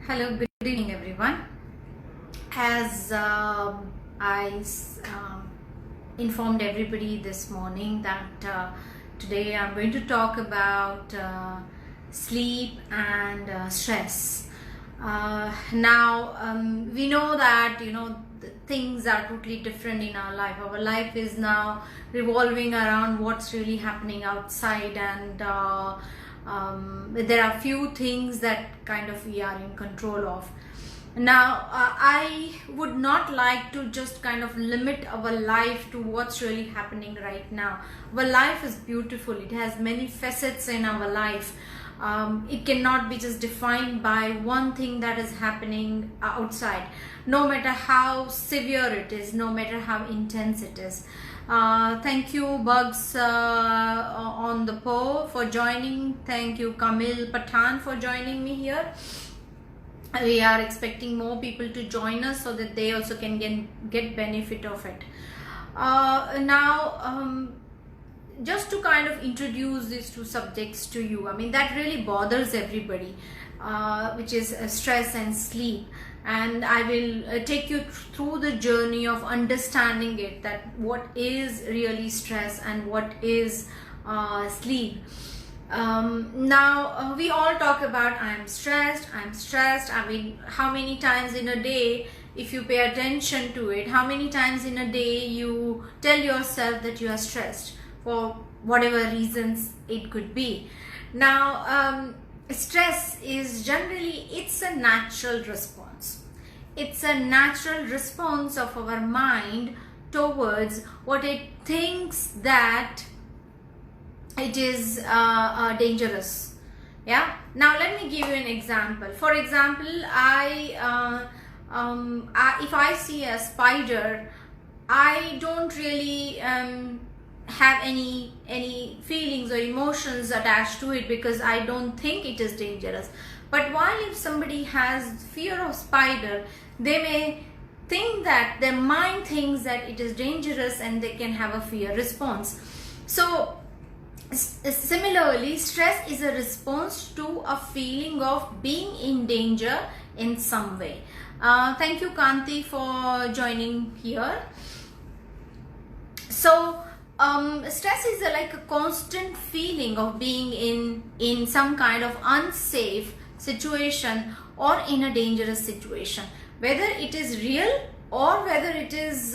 Hello, good evening, everyone. As I informed everybody this morning that today I'm going to talk about sleep and stress. Now, we know that things are totally different in our life. Our life is now revolving around what's really happening outside, and there are few things that kind of we are in control of. Now, I would not like to just kind of limit our life to what's really happening right now. Our life is beautiful. It has many facets in our life. It cannot be just defined by one thing that is happening outside, no matter how severe it is, no matter how intense it is. Thank you, Bugs on the poll for joining. Thank you, Kamil Pathan, for joining me here. We are expecting more people to join us so that they also can get benefit of it. Now, just to kind of introduce these two subjects to you, I mean, that really bothers everybody, which is stress and sleep. And I will take you through the journey of understanding it, that what is really stress and what is sleep. Now, we all talk about I'm stressed. I mean, how many times in a day, if you pay attention to it, how many times in a day you tell yourself that you are stressed for whatever reasons it could be. Now, stress is generally, it's a natural response. It's a natural response of our mind towards what it thinks that it is dangerous. Yeah. Now let me give you an example. For example, if I see a spider, I don't really have any feelings or emotions attached to it because I don't think it is dangerous. But while if somebody has fear of spider, they may think that their mind thinks that it is dangerous and they can have a fear response. So similarly, stress is a response to a feeling of being in danger in some way. Thank you, Kanti, for joining here. So stress is like a constant feeling of being in some kind of unsafe situation or in a dangerous situation, whether it is real or whether it is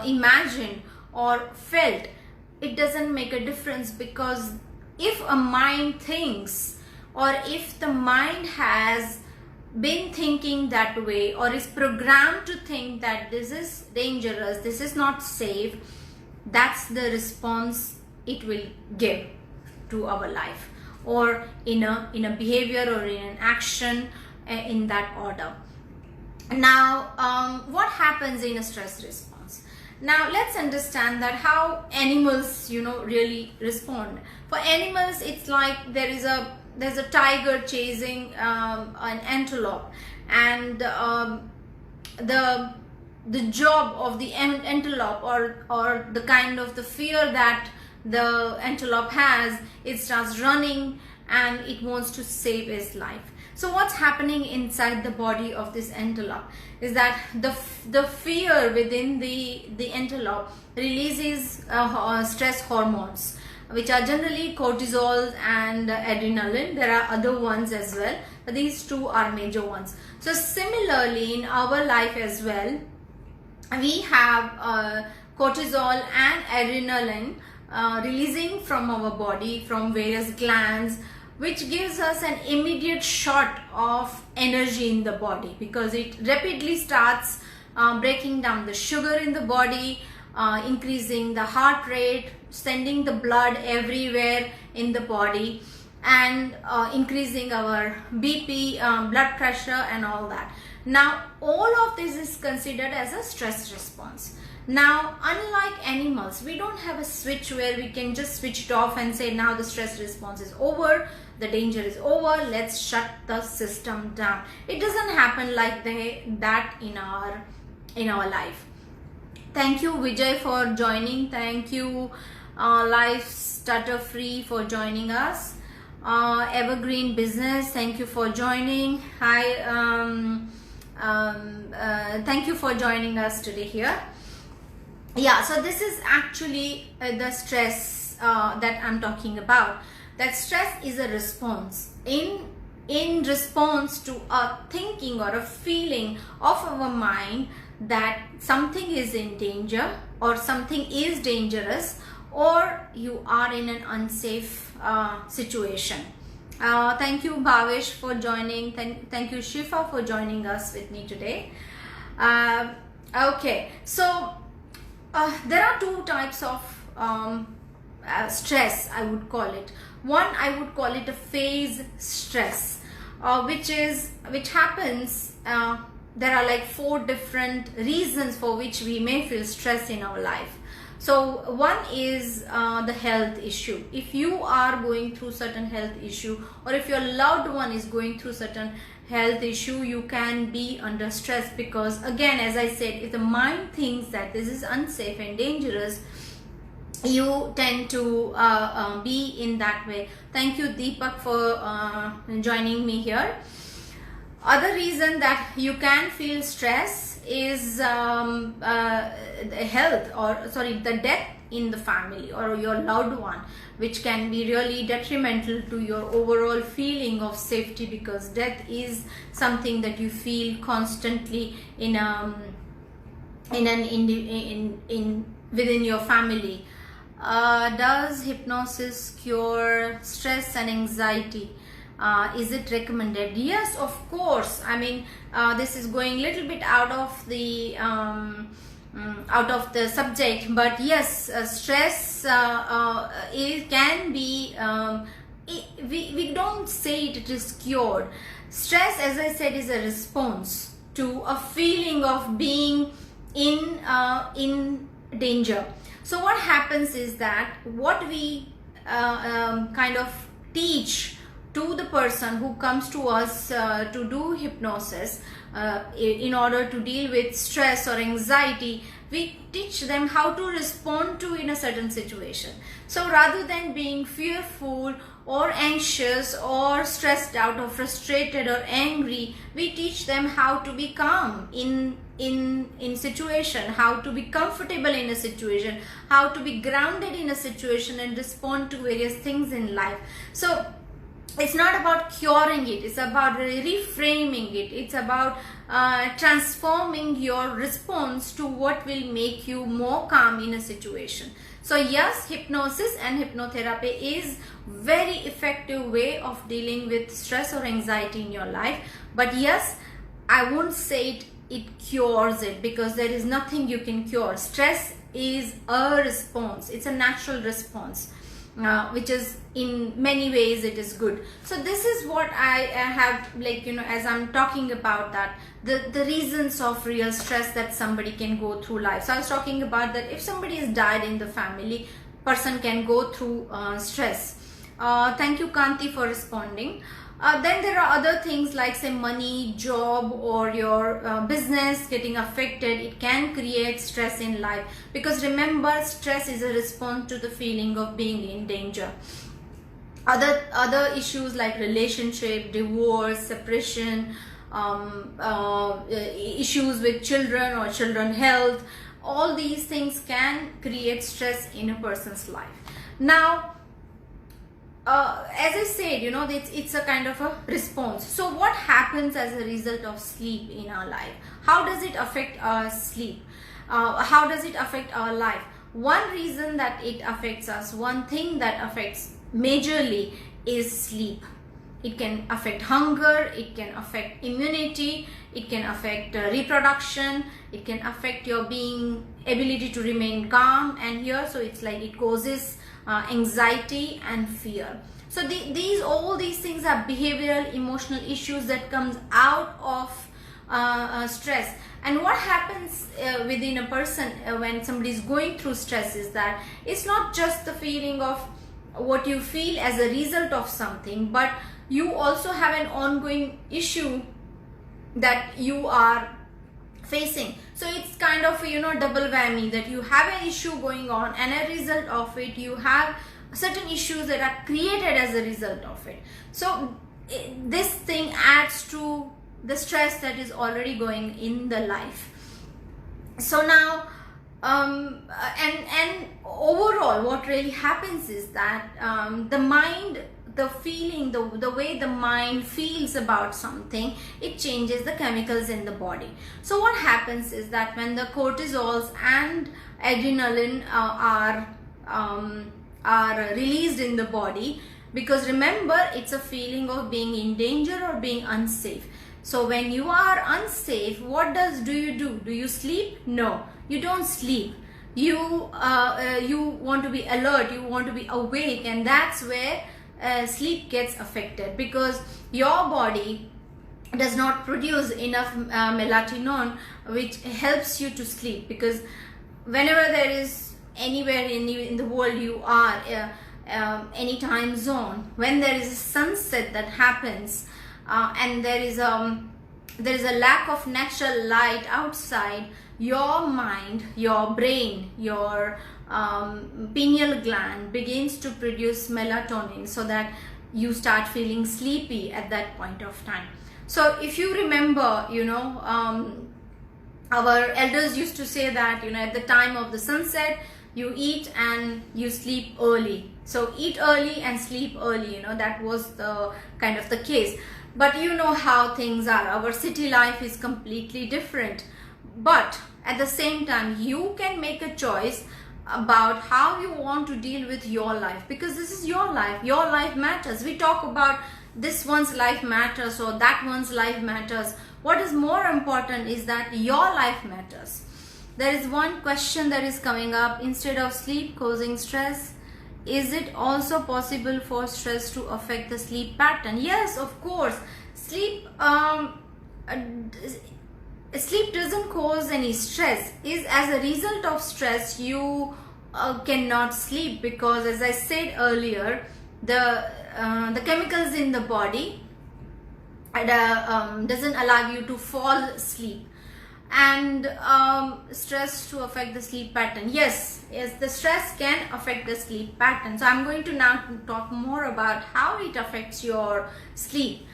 imagined or felt. It doesn't make a difference, because if a mind thinks, or if the mind has been thinking that way, or is programmed to think that this is dangerous, this is not safe, that's the response it will give to our life, or in a behavior or in an action in that order. Now, what happens in a stress response? Now let's understand that how animals really respond. For animals, it's like there's a tiger chasing an antelope, and the job of the antelope, or the kind of the fear that the antelope has, it starts running and it wants to save its life. So what's happening inside the body of this antelope is that the fear within the antelope releases stress hormones, which are generally cortisol and adrenaline. There are other ones as well, but these two are major ones. So similarly, in our life as well, we have cortisol and adrenaline releasing from our body, from various glands, which gives us an immediate shot of energy in the body, because it rapidly starts breaking down the sugar in the body, increasing the heart rate, sending the blood everywhere in the body, and increasing our BP, blood pressure and all that. Now, all of this is considered as a stress response. Now, unlike animals, we don't have a switch where we can just switch it off and say, now the stress response is over, the danger is over, let's shut the system down. It doesn't happen like that in our life. Thank you, Vijay, for joining. Thank you, Life Stutter Free, for joining us. Evergreen Business, thank you for joining. Hi, thank you for joining us today here. Yeah, so this is actually the stress that I'm talking about. That stress is a response in response to a thinking or a feeling of our mind that something is in danger or something is dangerous, or you are in an unsafe situation. Thank you, Bhavesh, for joining. Thank you, Shifa, for joining us with me today. Okay, so there are two types of stress, I would call it. One, I would call it a phase stress, which happens. There are like 4 different reasons for which we may feel stress in our life. So one is the health issue. If you are going through certain health issue, or if your loved one is going through certain health issue, you can be under stress, because again, as I said, if the mind thinks that this is unsafe and dangerous, you tend to be in that way. Thank you, Deepak, for joining me here. Other reason that you can feel stress is the death in the family or your loved one, which can be really detrimental to your overall feeling of safety, because death is something that you feel constantly within your family. Does hypnosis cure stress and anxiety? Is it recommended? Yes, of course. I mean, this is going a little bit out of the subject, but yes, stress it can be. We don't say it is cured. Stress, as I said, is a response to a feeling of being in danger. So what happens is that what we kind of teach to the person who comes to us to do hypnosis in order to deal with stress or anxiety, we teach them how to respond to in a certain situation. So rather than being fearful or anxious or stressed out or frustrated or angry, we teach them how to be calm in situation, how to be comfortable in a situation, how to be grounded in a situation and respond to various things in life. So it's not about curing it, it's about reframing it, it's about transforming your response to what will make you more calm in a situation. So yes, hypnosis and hypnotherapy is very effective way of dealing with stress or anxiety in your life. But yes, I won't say it cures it, because there is nothing you can cure. Stress is a response, it's a natural response. Which is in many ways it is good. So this is what I have, like, as I'm talking about that, the reasons of real stress that somebody can go through life. So I was talking about that if somebody has died in the family, person can go through stress. Thank you, Kanti, for responding. Then there are other things like, say, money, job, or your business getting affected. It can create stress in life, because remember, stress is a response to the feeling of being in danger. Other issues like relationship, divorce, separation, issues with children or children health, all these things can create stress in a person's life. Now, as I said, it's a kind of a response. So what happens as a result of sleep in our life? How does it affect our sleep? How does it affect our life? One reason that it affects us, one thing that affects majorly is sleep. It can affect hunger, it can affect immunity, it can affect reproduction, it can affect your ability to remain calm and here. So it's like it causes anxiety and fear. So all these things are behavioral, emotional issues that comes out of stress. And what happens within a person when somebody is going through stress is that it's not just the feeling of what you feel as a result of something, but you also have an ongoing issue that you are facing. So it's kind of double whammy, that you have an issue going on, and a result of it you have certain issues that are created as a result of it. So this thing adds to the stress that is already going in the life. So now and overall what really happens is that the mind, the feeling, the way the mind feels about something, it changes the chemicals in the body. So what happens is that when the cortisols and adrenaline are released in the body, because remember, it's a feeling of being in danger or being unsafe. So when you are unsafe, what do you do? Do you sleep? No, you don't sleep. You want to be alert, you want to be awake, and that's where sleep gets affected, because your body does not produce enough melatonin, which helps you to sleep. Because whenever there is anywhere in the world you are, any time zone, when there is a sunset that happens, and there is a lack of natural light outside, your mind, your brain, your pineal gland begins to produce melatonin, so that you start feeling sleepy at that point of time. So if you remember, our elders used to say that, at the time of the sunset, you eat and you sleep early. So eat early and sleep early, that was the kind of the case. But you know how things are. Our city life is completely different. But at the same time, you can make a choice about how you want to deal with your life, because this is your life. Your life matters. We talk about this one's life matters or that one's life matters. What is more important is that your life matters. There is one question that is coming up: instead of sleep causing stress, is it also possible for stress to affect the sleep pattern? Yes, of course. Sleep doesn't cause any stress. Is as a result of stress you cannot sleep, because as I said earlier, the chemicals in the body doesn't allow you to fall asleep. And stress to affect the sleep pattern. Yes, the stress can affect the sleep pattern. So I'm going to now talk more about how it affects your sleep.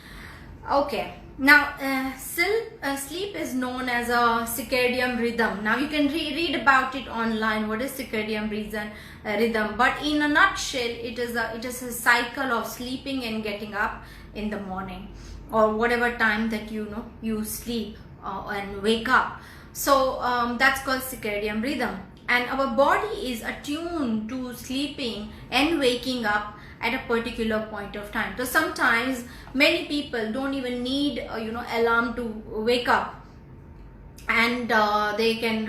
Okay, now sleep is known as a circadian rhythm. Now you can read about it online. What is circadian rhythm? But in a nutshell, it is a cycle of sleeping and getting up in the morning, or whatever time that you sleep and wake up. So that's called circadian rhythm, and our body is attuned to sleeping and waking up at a particular point of time. So sometimes many people don't even need alarm to wake up, and they can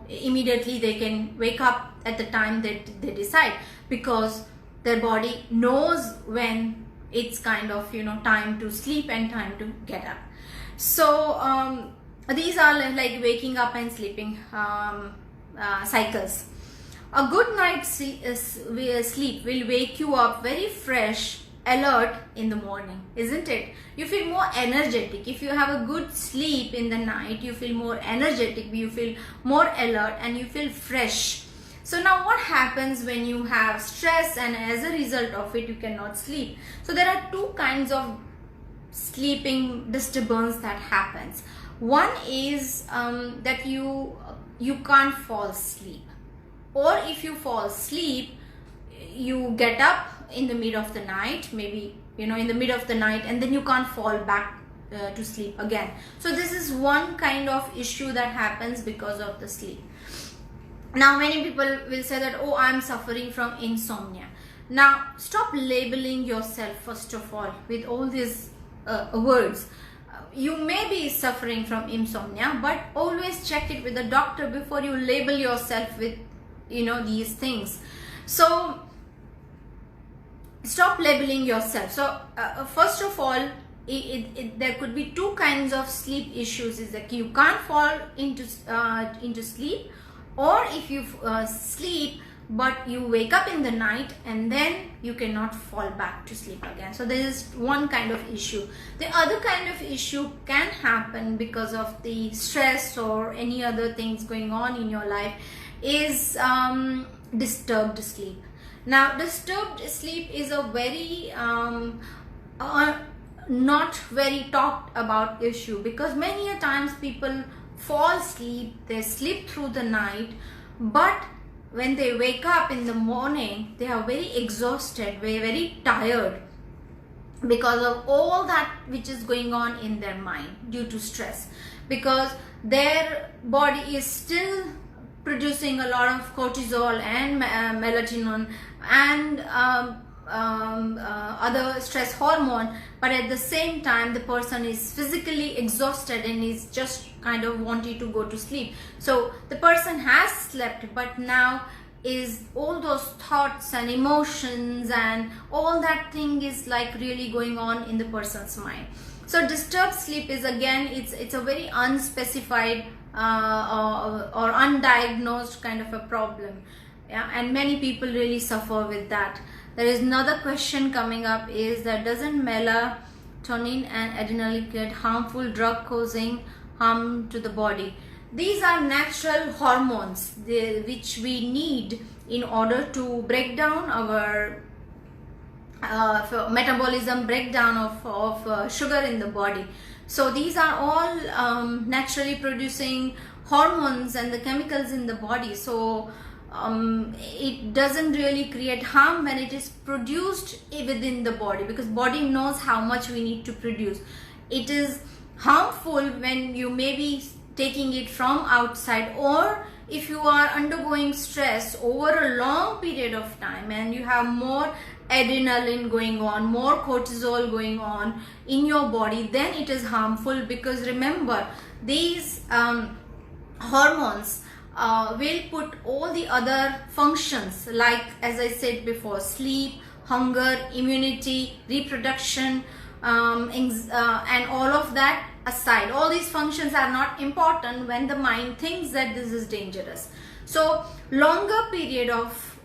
immediately they can wake up at the time that they decide, because their body knows when it's kind of time to sleep and time to get up. So these are like waking up and sleeping cycles. A good night's sleep will wake you up very fresh, alert in the morning, isn't it? You feel more energetic. If you have a good sleep in the night, you feel more energetic, you feel more alert, and you feel fresh. So now what happens when you have stress and as a result of it you cannot sleep? So there are two kinds of sleeping disturbance that happens. One is that you can't fall asleep, or if you fall asleep, you get up in the middle of the night, maybe in the middle of the night, and then you can't fall back to sleep again. So this is one kind of issue that happens because of the sleep. Now many people will say that, oh, I'm suffering from insomnia. Now stop labeling yourself first of all with all these words. You may be suffering from insomnia, but always check it with the doctor before you label yourself with these things. So stop labeling yourself. So first of all, there could be two kinds of sleep issues. Is that you can't fall into sleep, or if you sleep but you wake up in the night and then you cannot fall back to sleep again. So there is one kind of issue. The other kind of issue can happen because of the stress or any other things going on in your life is disturbed sleep. Now, disturbed sleep is a very not very talked about issue, because many a times people fall asleep, they sleep through the night, but when they wake up in the morning, they are very exhausted, very, very tired, because of all that which is going on in their mind due to stress, because their body is still producing a lot of cortisol and melatonin and other stress hormone, but at the same time the person is physically exhausted and is just kind of wanting to go to sleep. So the person has slept, but now is all those thoughts and emotions and all that thing is like really going on in the person's mind. So disturbed sleep is, again, it's a very unspecified or undiagnosed kind of a problem, yeah, and many people really suffer with that. There is another question coming up, is that doesn't melatonin and adrenaline get harmful drug causing harm to the body? These are natural hormones which we need in order to break down our metabolism, breakdown of sugar in the body. So these are all naturally producing hormones and the chemicals in the body. So it doesn't really create harm when it is produced within the body, because body knows how much we need to produce. It is harmful when you may be taking it from outside, or if you are undergoing stress over a long period of time and you have more adrenaline going on, more cortisol going on in your body, then it is harmful. Because remember, these hormones will put all the other functions, like as I said before, sleep, hunger, immunity, reproduction, and all of that aside. All these functions are not important when the mind thinks that this is dangerous. So longer period of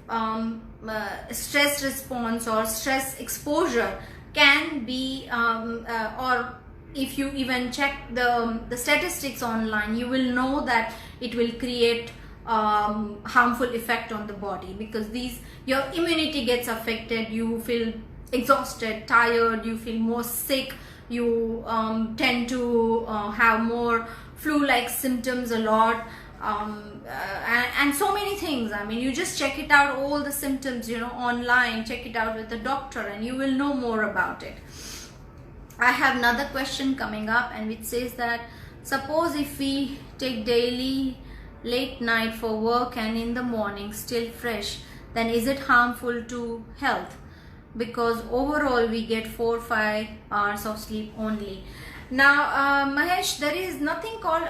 stress response or stress exposure can be or if you even check the statistics online, you will know that it will create harmful effect on the body, because your immunity gets affected, you feel exhausted, tired, you feel more sick, you tend to have more flu-like symptoms a lot, and so many things. I mean, you just check it out, all the symptoms, online, check it out with the doctor and you will know more about it. I have another question coming up, and which says that suppose if we take daily late night for work and in the morning still fresh, then is it harmful to health? Because overall we get 4-5 hours of sleep only. Now Mahesh, there is nothing called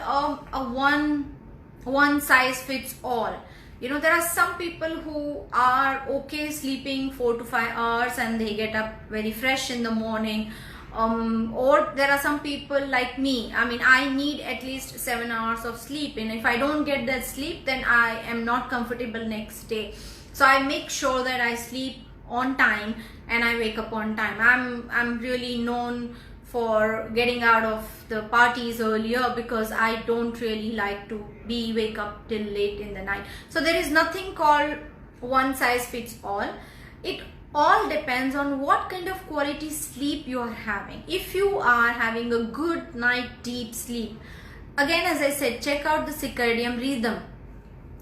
a one size fits all. There are some people who are okay sleeping 4 to 5 hours and they get up very fresh in the morning, or there are some people like me. I mean, I need at least 7 hours of sleep, and if I don't get that sleep, then I am not comfortable next day. So I make sure that I sleep on time and I wake up on time. I'm really known for getting out of the parties earlier, because I don't really like to wake up till late in the night. So there is nothing called one size fits all. It all depends on what kind of quality sleep you are having. If you are having a good night deep sleep, again, as I said, check out the Circadian Rhythm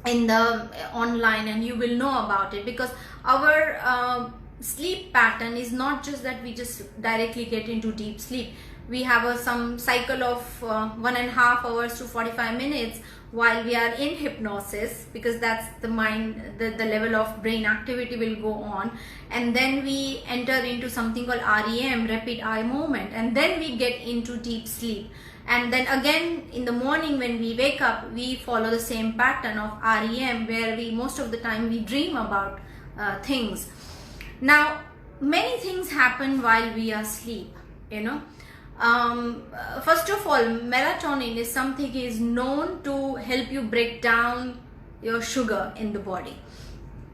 in the online and you will know about it, because our sleep pattern is not just that we just directly get into deep sleep. We have some cycle of 1.5 hours to 45 minutes while we are in hypnosis, because that's the mind, the level of brain activity will go on, and then we enter into something called REM, rapid eye movement, and then we get into deep sleep. And then again in the morning when we wake up, we follow the same pattern of REM, where most of the time we dream about things. Now, many things happen while we are asleep, First of all, melatonin is something is known to help you break down your sugar in the body.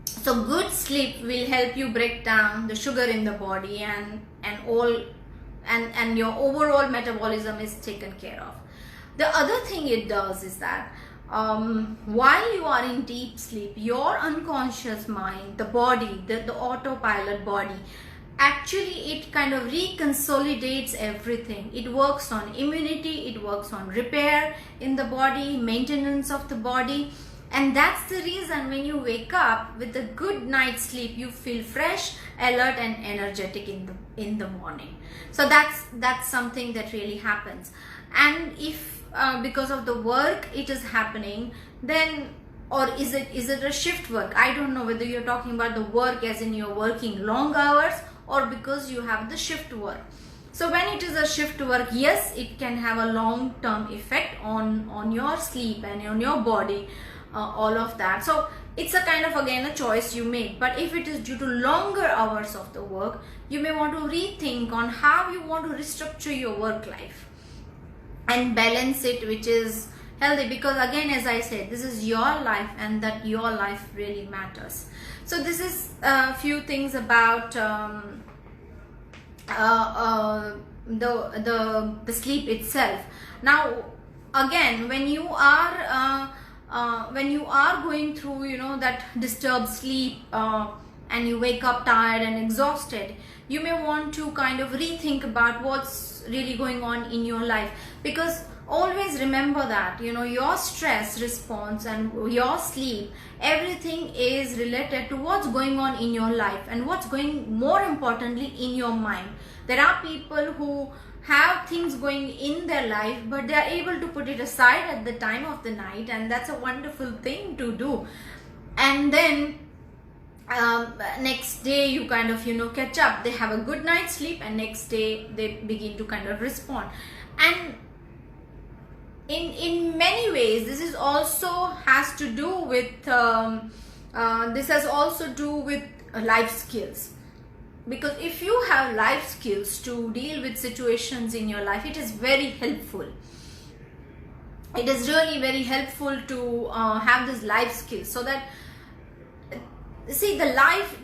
So good sleep will help you break down the sugar in the body, and your overall metabolism is taken care of. The other thing it does is that while you are in deep sleep, your unconscious mind, the body, the autopilot body, actually it kind of reconsolidates everything. It works on immunity, it works on repair in the body, maintenance of the body. And that's the reason when you wake up with a good night's sleep, you feel fresh, alert and energetic in the morning. So that's something that really happens. And if because of the work it is happening, then, or is it a shift work? I don't know whether you're talking about the work as in you're working long hours, or because you have the shift work. So when it is a shift work, yes, it can have a long-term effect on your sleep and on your body, all of that. So it's a kind of, again, a choice you make. But if it is due to longer hours of the work, you may want to rethink on how you want to restructure your work life and balance it, which is healthy, because again, as I said, this is your life and that your life really matters. So this is a few things about the sleep itself. Now again, when you are going through, you know, that disturbed sleep, and you wake up tired and exhausted, you may want to kind of rethink about what's really going on in your life. Because always remember that, you know, your stress response and your sleep, everything is related to what's going on in your life and what's going, more importantly, in your mind. There are people who have things going in their life, but they are able to put it aside at the time of the night, and that's a wonderful thing to do. And then next day you kind of, you know, catch up. They have a good night's sleep, and next day they begin to kind of respond. And in many ways, this is also has to do with life skills. Because if you have life skills to deal with situations in your life, it is very helpful. It is really very helpful to have this life skills, so that, see, the life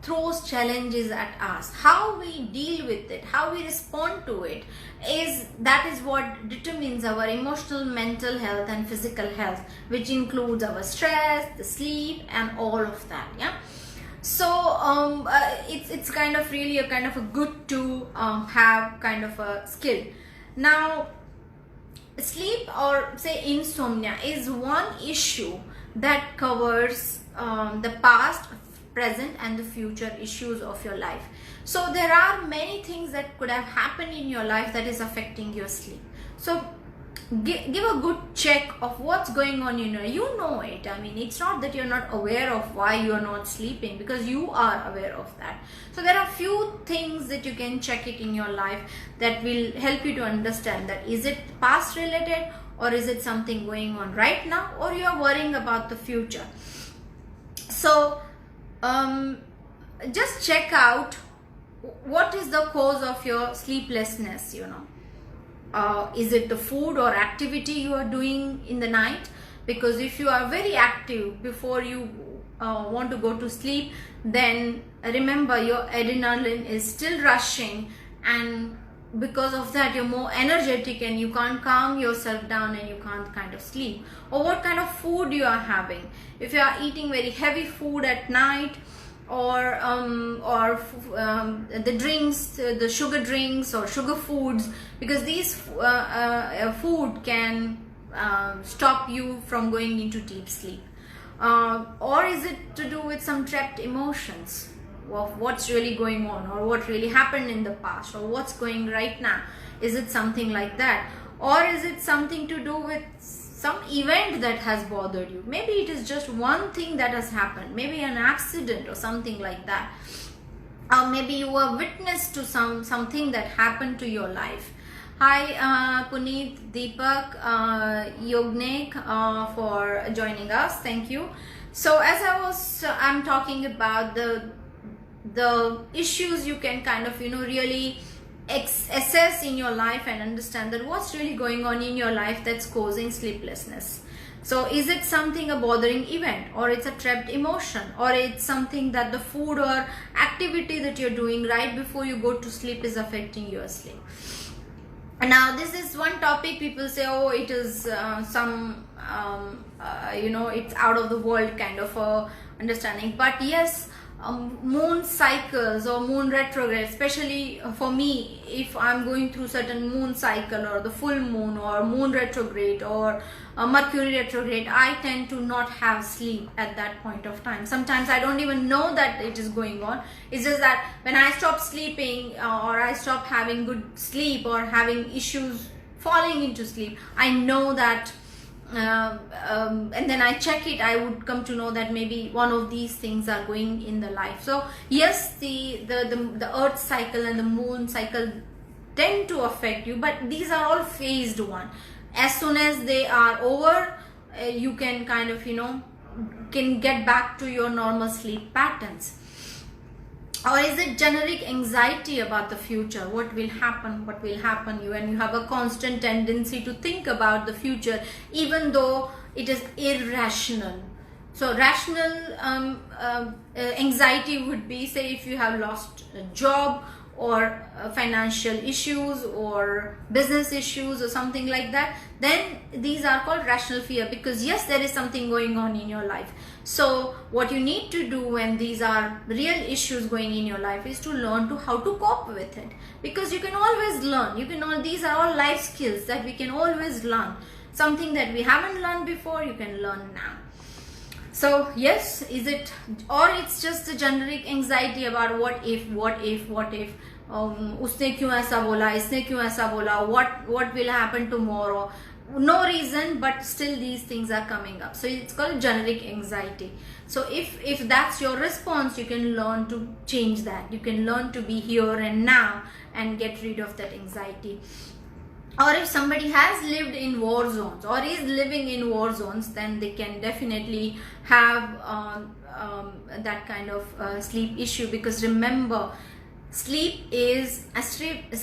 throws challenges at us. How we deal with it, how we respond to it, is what determines our emotional, mental health and physical health, which includes our stress, the sleep and all of that. Yeah. So it's kind of really a kind of a good to have kind of a skill. Now, sleep, or say insomnia, is one issue that covers the past, present and the future issues of your life. So there are many things that could have happened in your life that is affecting your sleep. So give a good check of what's going on. You know it. I mean, it's not that you're not aware of why you're not sleeping, because you are aware of that. So there are few things that you can check it in your life that will help you to understand that, is it past related, or is it something going on right now, or you're worrying about the future. So just check out what is the cause of your sleeplessness. Is it the food or activity you are doing in the night? Because if you are very active before you want to go to sleep, then remember, your adrenaline is still rushing, and because of that you're more energetic and you can't calm yourself down and you can't kind of sleep. Or what kind of food you are having. If you are eating very heavy food at night, or the drinks, the sugar drinks or sugar foods, because these food can stop you from going into deep sleep. Or is it to do with some trapped emotions of what's really going on, or what really happened in the past, or what's going right now? Is it something like that? Or is it something to do with some event that has bothered you? Maybe it is just one thing that has happened, maybe an accident or something like that. Or maybe you were witness to something that happened to your life. Hi Puneet, Deepak, Yognik for joining us. Thank you. So as I'm talking about the issues you can kind of really assess in your life and understand that what's really going on in your life that's causing sleeplessness. So is it something, a bothering event, or it's a trapped emotion, or it's something that the food or activity that you're doing right before you go to sleep is affecting your sleep? Now this is one topic people say, oh, it is it's out of the world kind of understanding. But yes, moon cycles or moon retrograde, especially for me, if I'm going through certain moon cycle or the full moon or moon retrograde or Mercury retrograde, I tend to not have sleep at that point of time. Sometimes I don't even know that it is going on. It's just that when I stop sleeping or I stop having good sleep or having issues falling into sleep, I know that and then I check it, I would come to know that maybe one of these things are going in the life. So yes, the earth cycle and the moon cycle tend to affect you, but these are all phased one. As soon as they are over, you can kind of can get back to your normal sleep patterns. Or is it generic anxiety about the future? What will happen? What will happen? When you have a constant tendency to think about the future, even though it is irrational. So rational anxiety would be, say, if you have lost a job or financial issues or business issues or something like that, then these are called rational fear, because yes, there is something going on in your life. So what you need to do when these are real issues going in your life is to learn to how to cope with it, because you can always learn. These are all life skills that we can always learn. Something that we haven't learned before, you can learn now. So yes, is it, or it's just a generic anxiety about what if, उसने क्यों ऐसा बोला, इसने क्यों ऐसा बोला, what will happen tomorrow, no reason, but still these things are coming up. So it's called generic anxiety. So if that's your response, you can learn to change that. You can learn to be here and now and get rid of that anxiety. Or if somebody has lived in war zones or is living in war zones, then they can definitely have that kind of sleep issue. Because remember, sleep is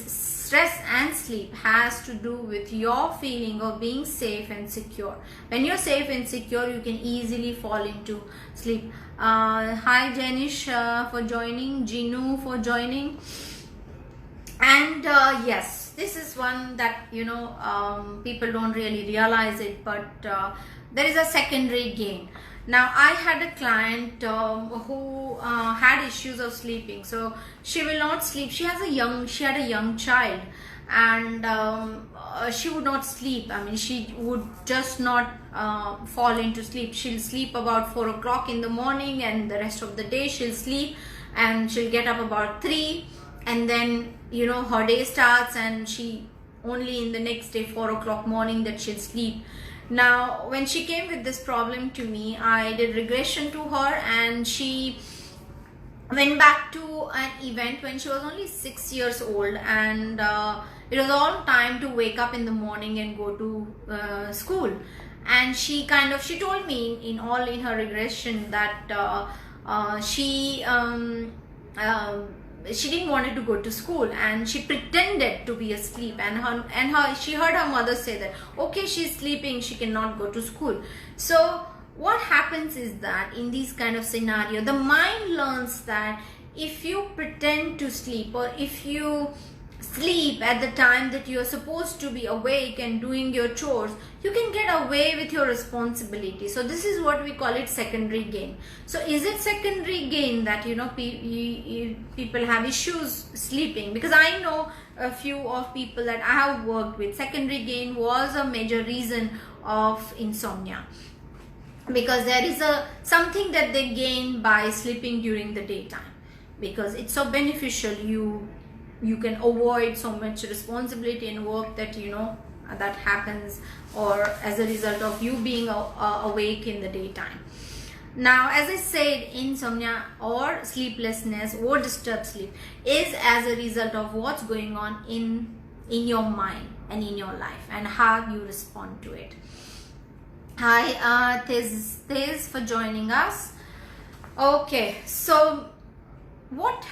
stress and sleep has to do with your feeling of being safe and secure. When you're safe and secure, you can easily fall into sleep. Hi Janish for joining, Jinu for joining. And yes, this is one that people don't really realize it, but there is a secondary gain. Now I had a client who had issues of sleeping, so she will not sleep. She had a young child, and she would not sleep. I mean, she would just not fall into sleep. She'll sleep about 4 o'clock in the morning, and the rest of the day she'll sleep, and she'll get up about 3, and then her day starts, and she only in the next day 4 o'clock morning that she'll sleep. Now when she came with this problem to me, I did regression to her, and she went back to an event when she was only 6 years old, and it was all time to wake up in the morning and go to school. And she told me in her regression that she didn't want to go to school, and she pretended to be asleep, and she heard her mother say that, okay, she's sleeping, she cannot go to school. So what happens is that in these kind of scenario, the mind learns that if you pretend to sleep, or if you sleep at the time that you're supposed to be awake and doing your chores, you can get away with your responsibility. So this is what we call it secondary gain. So is it secondary gain that people have issues sleeping? Because I know a few of people that I have worked with, secondary gain was a major reason of insomnia, because there is something that they gain by sleeping during the daytime, because it's so beneficial. You can avoid so much responsibility and work that that happens, or as a result of you being awake in the daytime. Now, as I said, insomnia or sleeplessness or disturbed sleep is as a result of what's going on in your mind and in your life, and how you respond to it. Hi Tez for joining us. Okay, so what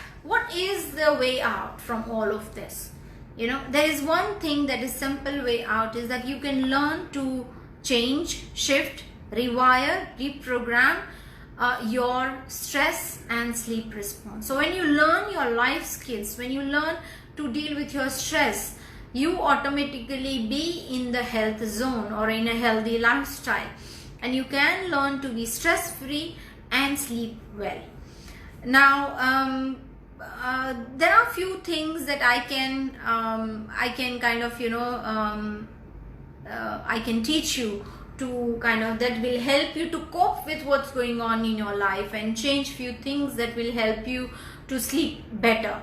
is the way out from all of this? There is one thing that is simple way out, is that you can learn to change, shift, rewire, reprogram your stress and sleep response. So when you learn your life skills, when you learn to deal with your stress, you automatically be in the health zone or in a healthy lifestyle, and you can learn to be stress free and sleep well. Now there are few things that I can kind of I can teach you to kind of that will help you to cope with what's going on in your life and change few things that will help you to sleep better.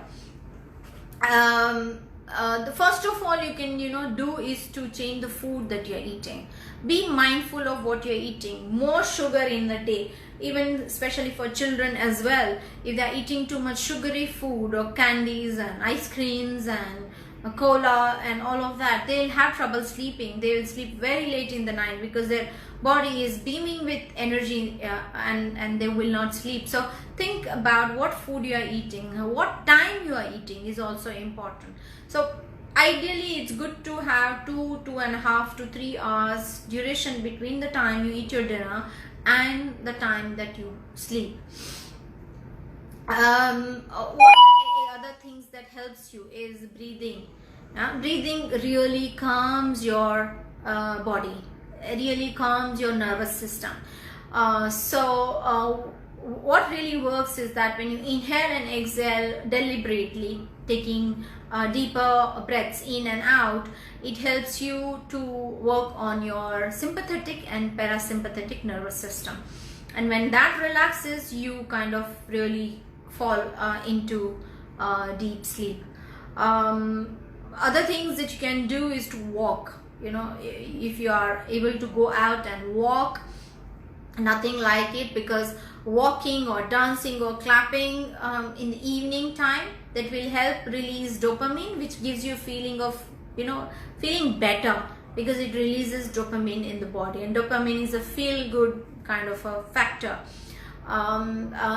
The first of all you can do is to change the food that you're eating. Be mindful of what you're eating. More sugar in the day, even especially for children as well. If they're eating too much sugary food or candies and ice creams and cola and all of that, they'll have trouble sleeping. They will sleep very late in the night because their body is beaming with energy, and they will not sleep. So think about what food you are eating, what time you are eating is also important. So ideally it's good to have 2.5 to 3 hours duration between the time you eat your dinner and the time that you sleep. What other things that helps you is breathing. Breathing really calms your body, really calms your nervous system. What really works is that when you inhale and exhale deliberately, taking deeper breaths in and out, it helps you to work on your sympathetic and parasympathetic nervous system. And when that relaxes, you kind of really fall into deep sleep. Other things that you can do is to walk. If you are able to go out and walk, nothing like it, because walking or dancing or clapping in the evening time, that will help release dopamine, which gives you a feeling of feeling better, because it releases dopamine in the body, and dopamine is a feel good kind of a factor.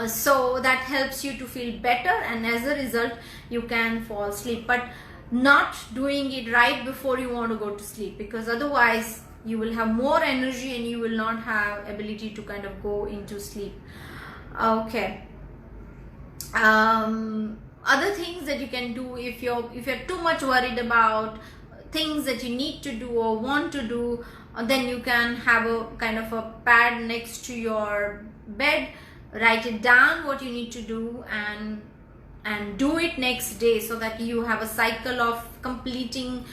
So that helps you to feel better, and as a result you can fall asleep. But not doing it right before you want to go to sleep, because otherwise you will have more energy and you will not have ability to kind of go into sleep. Okay. Other things that you can do, if you're too much worried about things that you need to do or want to do, then you can have a kind of a pad next to your bed. Write it down what you need to do and do it next day, so that you have a cycle of completing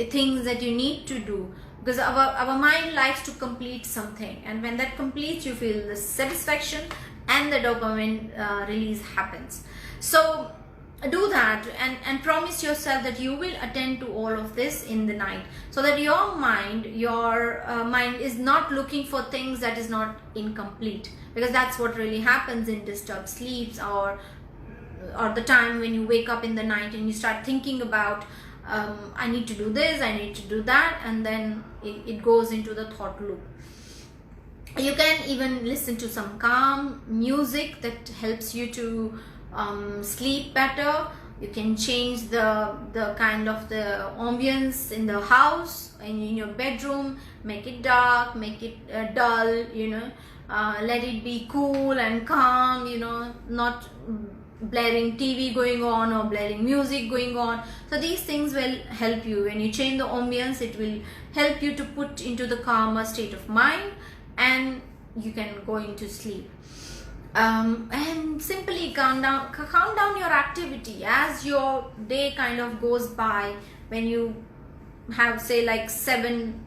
things that you need to do, because our mind likes to complete something, and when that completes, you feel the satisfaction and the dopamine release happens. So do that, and promise yourself that you will attend to all of this in the night, so that your mind is not looking for things that is not incomplete, because that's what really happens in disturbed sleeps, or the time when you wake up in the night and you start thinking about I need to do this, I need to do that, and then it goes into the thought loop. You can even listen to some calm music that helps you to sleep better. You can change the kind of the ambience in the house and in your bedroom, make it dark, make it dull, let it be cool and calm, not blaring TV going on or blaring music going on. So these things will help you. When you change the ambience, it will help you to put into the calmer state of mind, and you can go into sleep. And simply count down your activity as your day kind of goes by. When you have, say, like 7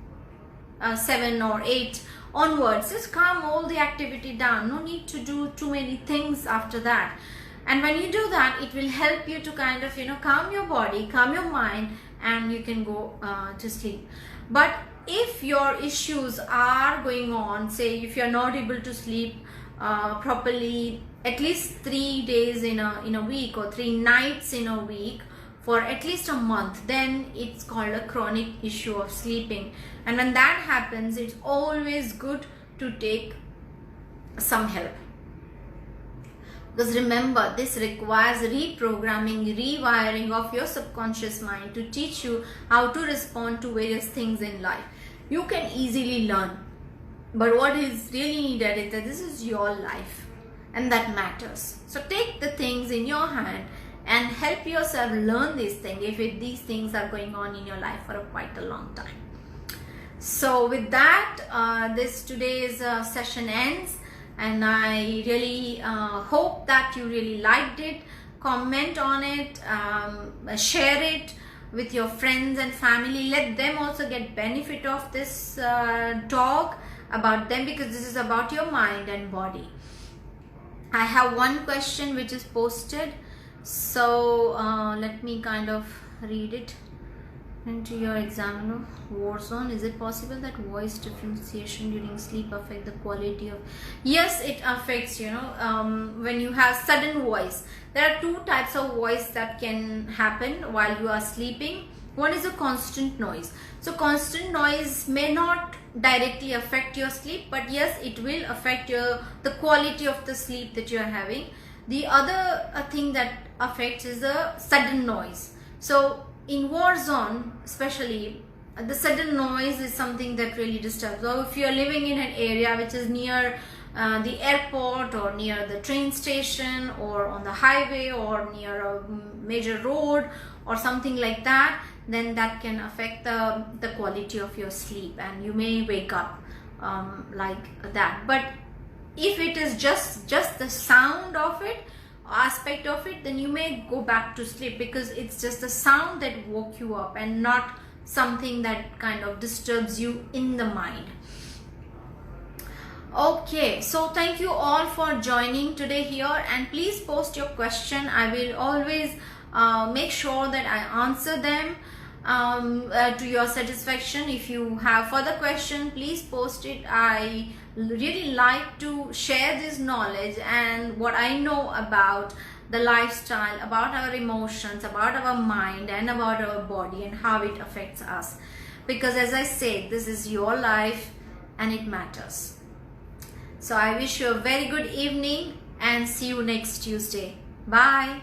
or 8 onwards, just calm all the activity down. No need to do too many things after that. And when you do that, it will help you to kind of calm your body, calm your mind, and you can go to sleep. But if your issues are going on, say if you're not able to sleep properly at least 3 days in a week, or 3 nights in a week for at least a month, then it's called a chronic issue of sleeping. And when that happens, it's always good to take some help. Because remember, this requires reprogramming, rewiring of your subconscious mind to teach you how to respond to various things in life. You can easily learn, but what is really needed is that this is your life, and that matters. So take the things in your hand and help yourself learn these things if these things are going on in your life for quite a long time. So with that, this today's session ends, and I really hope that you really liked it. Comment on it, share it with your friends and family. Let them also get benefit of this talk about them, because this is about your mind and body. I have one question which is posted, so let me kind of read it. Into your examiner, war zone, is it possible that voice differentiation during sleep affect the quality of? Yes, it affects, when you have sudden voice. There are two types of voice that can happen while you are sleeping. One is a constant noise. So constant noise may not directly affect your sleep, but yes, it will affect the quality of the sleep that you are having. The other thing that affects is a sudden noise. So in war zone especially, the sudden noise is something that really disturbs. So if you are living in an area which is near the airport or near the train station or on the highway or near a major road or something like that, then that can affect the quality of your sleep, and you may wake up like that. But if it is just the sound of it, aspect of it, then you may go back to sleep, because it's just the sound that woke you up and not something that kind of disturbs you in the mind. Okay, so thank you all for joining today here, and please post your question. I will always make sure that I answer them to your satisfaction. If you have further question, please post it. I really like to share this knowledge and what I know about the lifestyle, about our emotions, about our mind, and about our body, and how it affects us, because as I said, this is your life and it matters. So I wish you a very good evening and see you next Tuesday. Bye.